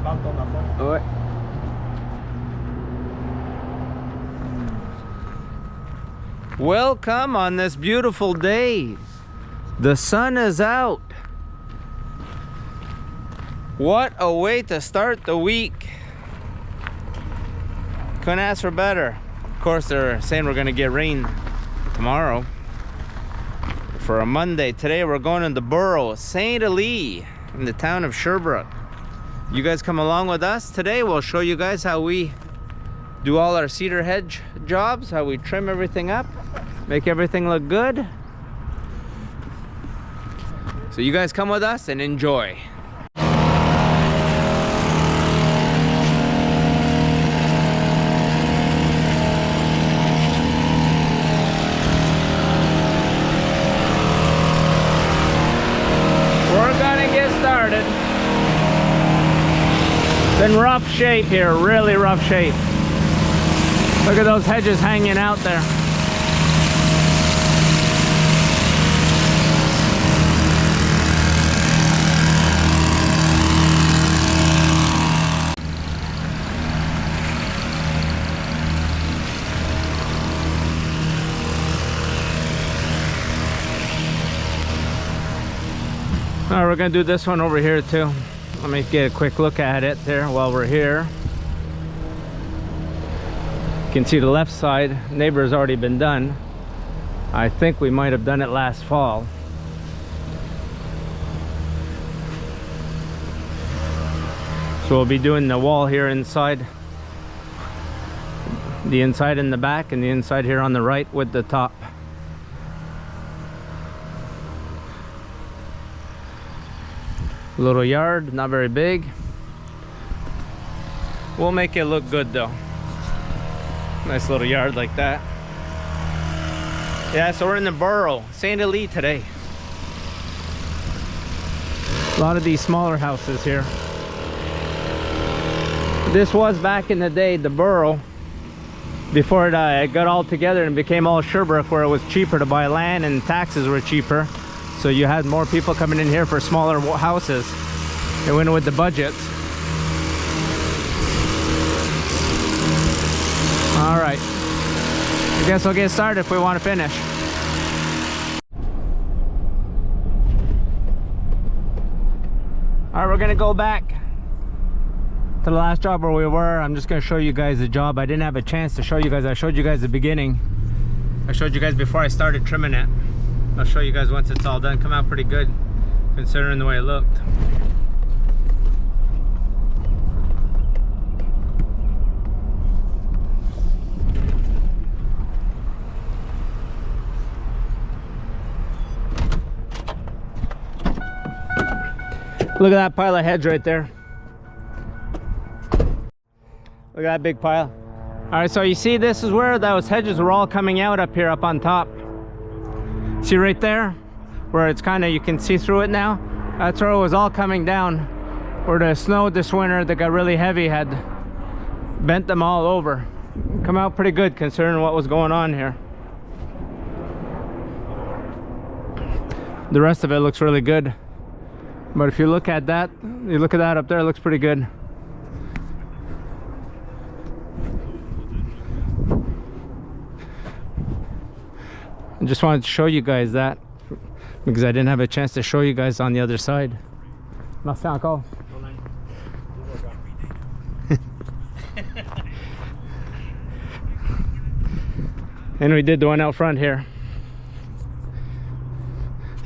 Ouais. Welcome on this beautiful day. The sun is out. What a way to start the week. Couldn't ask for better. Of course, they're saying we're gonna get rain tomorrow. For a Monday, today we're going to the borough, St. Elie, in the town of Sherbrooke. You guys come along with us today. We'll show you guys how we do all our cedar hedge jobs, how we trim everything up, make everything look good. So you guys come with us and enjoy. We're gonna get started. It's in rough shape here, really rough shape. Look at those hedges hanging out there. All right, we're gonna do this one over here too. Let me get a quick look at it there while we're here. You can see the left side, neighbor has already been done. I think we might have done it last fall. So we'll be doing the wall here inside. The inside in the back and the inside here on the right with the top. Little yard, not very big. We'll make it look good though. Nice little yard like that. Yeah, so we're in the borough, St. Elie today. A lot of these smaller houses here. This was back in the day the borough, before it got all together and became all Sherbrooke, where it was cheaper to buy land and taxes were cheaper. So you had more people coming in here for smaller houses. It went with the budgets. All right, I guess we'll get started if we want to finish. All right, we're gonna go back to the last job where we were. I'm just gonna show you guys the job. I didn't have a chance to show you guys. I showed you guys the beginning. I showed you guys before I started trimming it. I'll show you guys once it's all done. Come out pretty good considering the way it looked. Look at that pile of hedge right there. Look at that big pile. All right, so you see this is where those hedges were all coming out up here up on top. See right there where it's kind of, you can see through it now. That's where it was all coming down, where the snow this winter that got really heavy had bent them all over. Come out pretty good considering what was going on here. The rest of it looks really good, but if you look at that, you look at that up there, it looks pretty good. I just wanted to show you guys that because I didn't have a chance to show you guys on the other side. Merci encore. And we did the one out front here.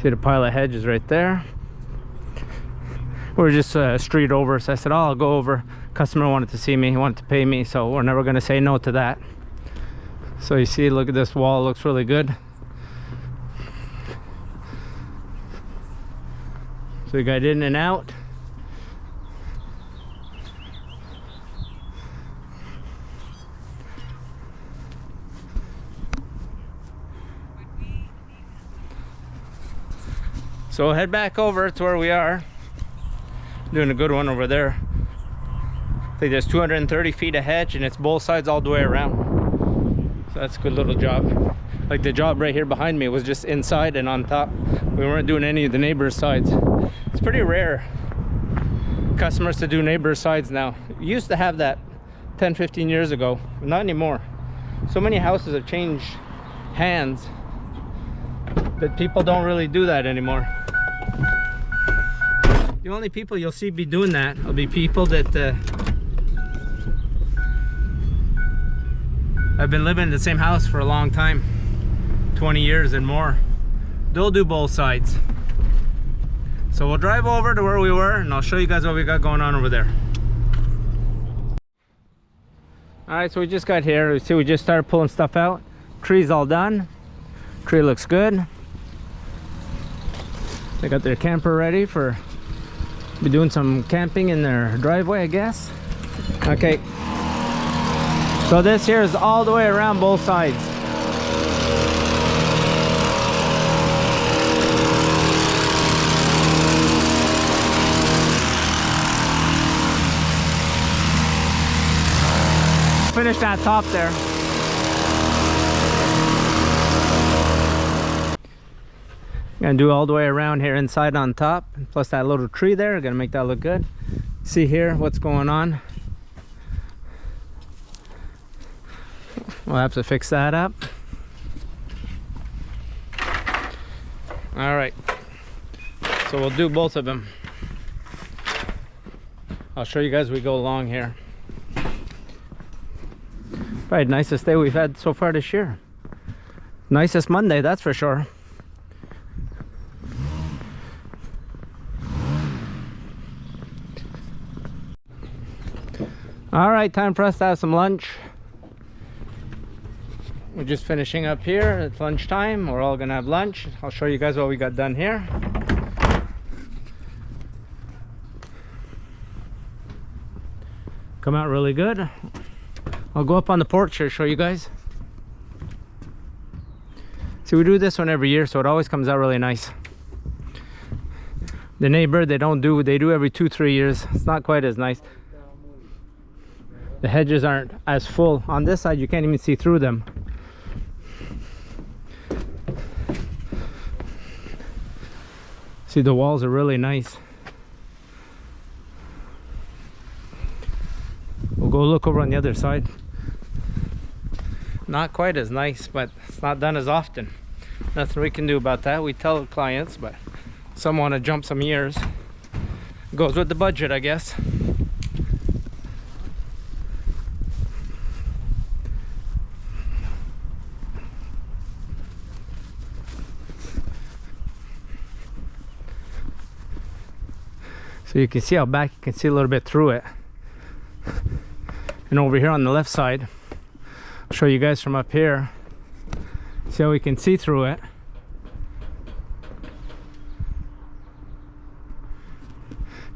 See the pile of hedges right there. We're just a street over, so I said, oh, I'll go over. Customer wanted to see me, he wanted to pay me, so we're never gonna say no to that. So you see, look at this wall, it looks really good. So we got in and out. So we'll head back over to where we are. Doing a good one over there. I think there's 230 feet of hedge and it's both sides all the way around. So that's a good little job. Like the job right here behind me was just inside and on top. We weren't doing any of the neighbors' sides. It's pretty rare customers to do neighbor sides now. We used to have that 10-15 years ago, but not anymore. So many houses have changed hands that people don't really do that anymore. The only people you'll see be doing that will be people that have been living in the same house for a long time, 20 years and more. They'll do both sides. So we'll drive over to where we were and I'll show you guys what we got going on over there. Alright, so we just got here. You see, we just started pulling stuff out. Tree's all done. Tree looks good. They got their camper ready for be doing some camping in their driveway, I guess. Okay. So this here is all the way around both sides. Finish that top there. Gonna do all the way around here inside on top, plus that little tree there. Gonna make that look good. See here what's going on. We'll have to fix that up. All right, so we'll do both of them. I'll show you guys as we go along here. Probably the nicest day we've had so far this year. Nicest Monday, that's for sure. All right, time for us to have some lunch. We're just finishing up here. It's lunchtime. We're all gonna have lunch. I'll show you guys what we got done here. Come out really good. I'll go up on the porch here, show you guys. See, we do this one every year, so it always comes out really nice. The neighbor, they do every 2-3 years. It's not quite as nice. The hedges aren't as full. On this side, you can't even see through them. See, the walls are really nice. We'll go look over on the other side. Not quite as nice, but it's not done as often. Nothing we can do about that. We tell clients, but some want to jump some years. Goes with the budget, I guess. So you can see out back, you can see a little bit through it. And over here on the left side, I'll show you guys from up here. See how we can see through it.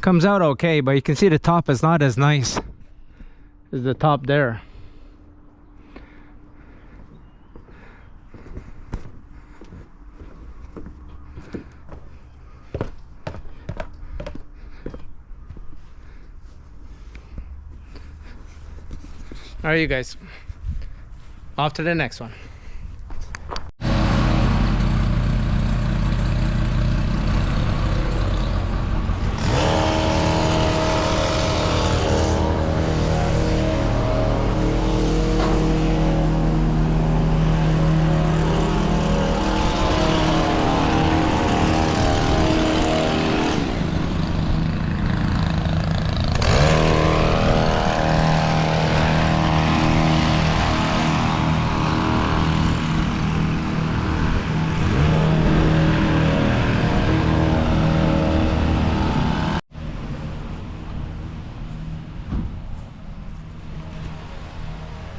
Comes out okay, but you can see the top is not as nice as the top there. All right, you guys, off to the next one.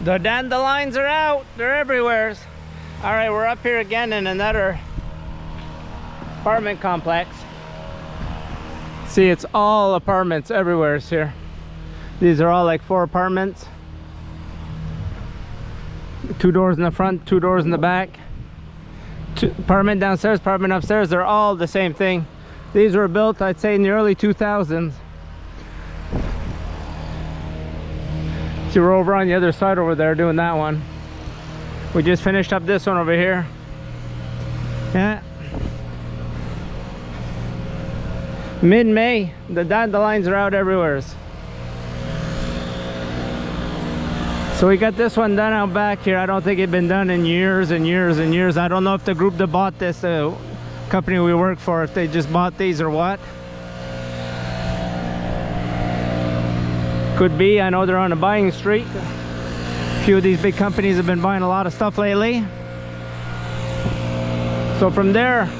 The dandelions are out. They're everywhere. All right, we're up here again in another apartment complex. See, it's all apartments everywhere here. These are all like 4 apartments. 2 doors in the front, 2 doors in the back. Apartment downstairs, apartment upstairs. They're all the same thing. These were built, I'd say, in the early 2000s. See, we're over on the other side over there doing that one. We just finished up this one over here. Yeah. Mid-May, the dandelions are out everywhere. So we got this one done out back here. I don't think it's been done in years and years and years. I don't know if the group that bought this, company we work for, if they just bought these or what. Could be. I know they're on a buying streak. A few of these big companies have been buying a lot of stuff lately. So from there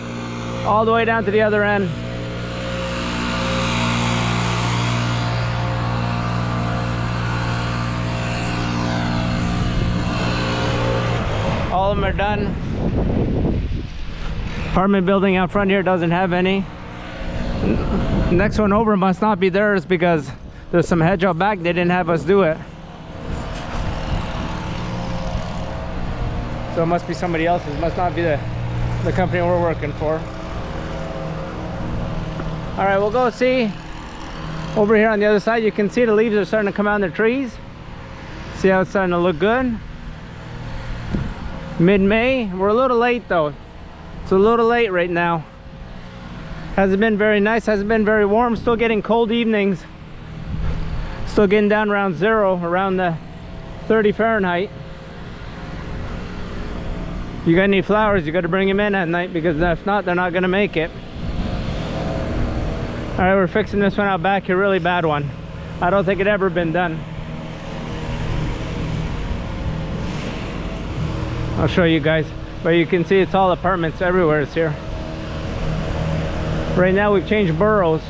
all the way down to the other end, all of them are done. Apartment building out front here doesn't have any. Next one over must not be theirs because there's some hedge out back. They didn't have us do it. So it must be somebody else's. It must not be the company we're working for. All right, we'll go see over here on the other side. You can see the leaves are starting to come out in the trees. See how it's starting to look good. Mid-May. We're a little late though. It's a little late right now. Hasn't been very nice, hasn't been very warm. Still getting cold evenings. Still getting down around 0, around the 30 Fahrenheit. You got any flowers, you got to bring them in at night, because if not, they're not going to make it. All right, we're fixing this one out back here, really bad one. I don't think it ever been done. I'll show you guys, but you can see it's all apartments everywhere. It's here. Right now we've changed boroughs.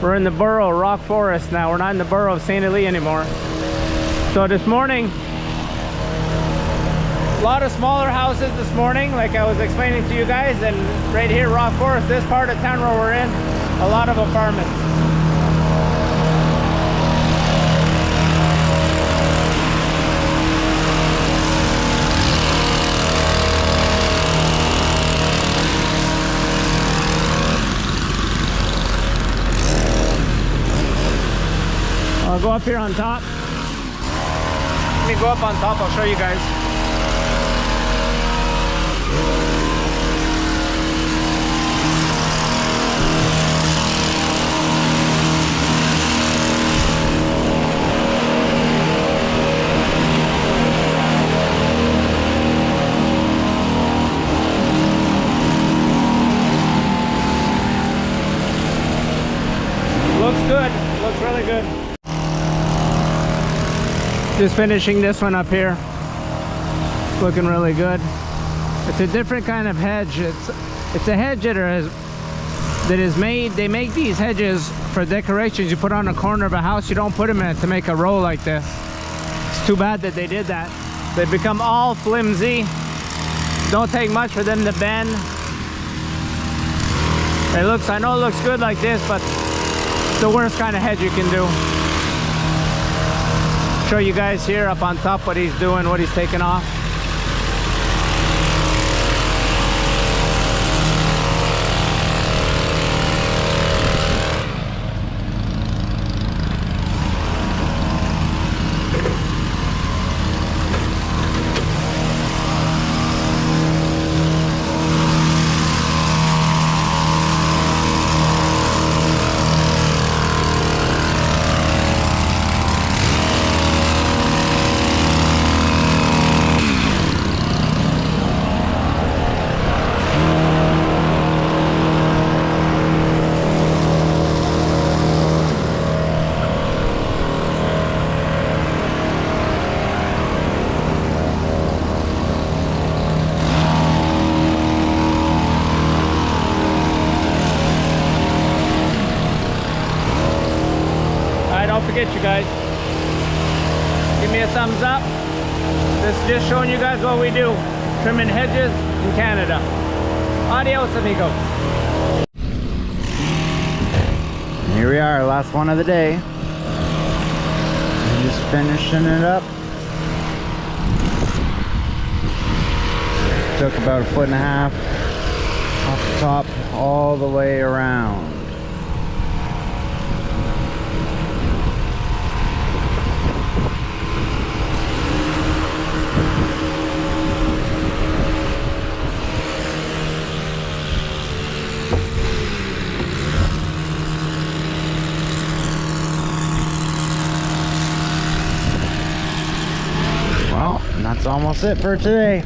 We're in the borough of Rock Forest now. We're not in the borough of St. Elie anymore. So this morning, a lot of smaller houses this morning, like I was explaining to you guys, and right here, Rock Forest, this part of town where we're in, a lot of apartments. I'll go up here on top. Let me go up on top, I'll show you guys. Looks good, looks really good. Just finishing this one up here. Looking really good. It's a different kind of hedge. It's a hedge that is made. They make these hedges for decorations. You put on a corner of a house. You don't put them in it to make a row like this. It's too bad that they did that. They become all flimsy. Don't take much for them to bend. I know it looks good like this, but it's the worst kind of hedge you can do. Show you guys here up on top what he's doing, what he's taking off. Don't forget, you guys, give me a thumbs up. This is just showing you guys what we do, trimming hedges in Canada. Adios, amigos. Here we are, last one of the day. Just finishing it up. Took about 1.5 feet off the top all the way around. And that's almost it for today.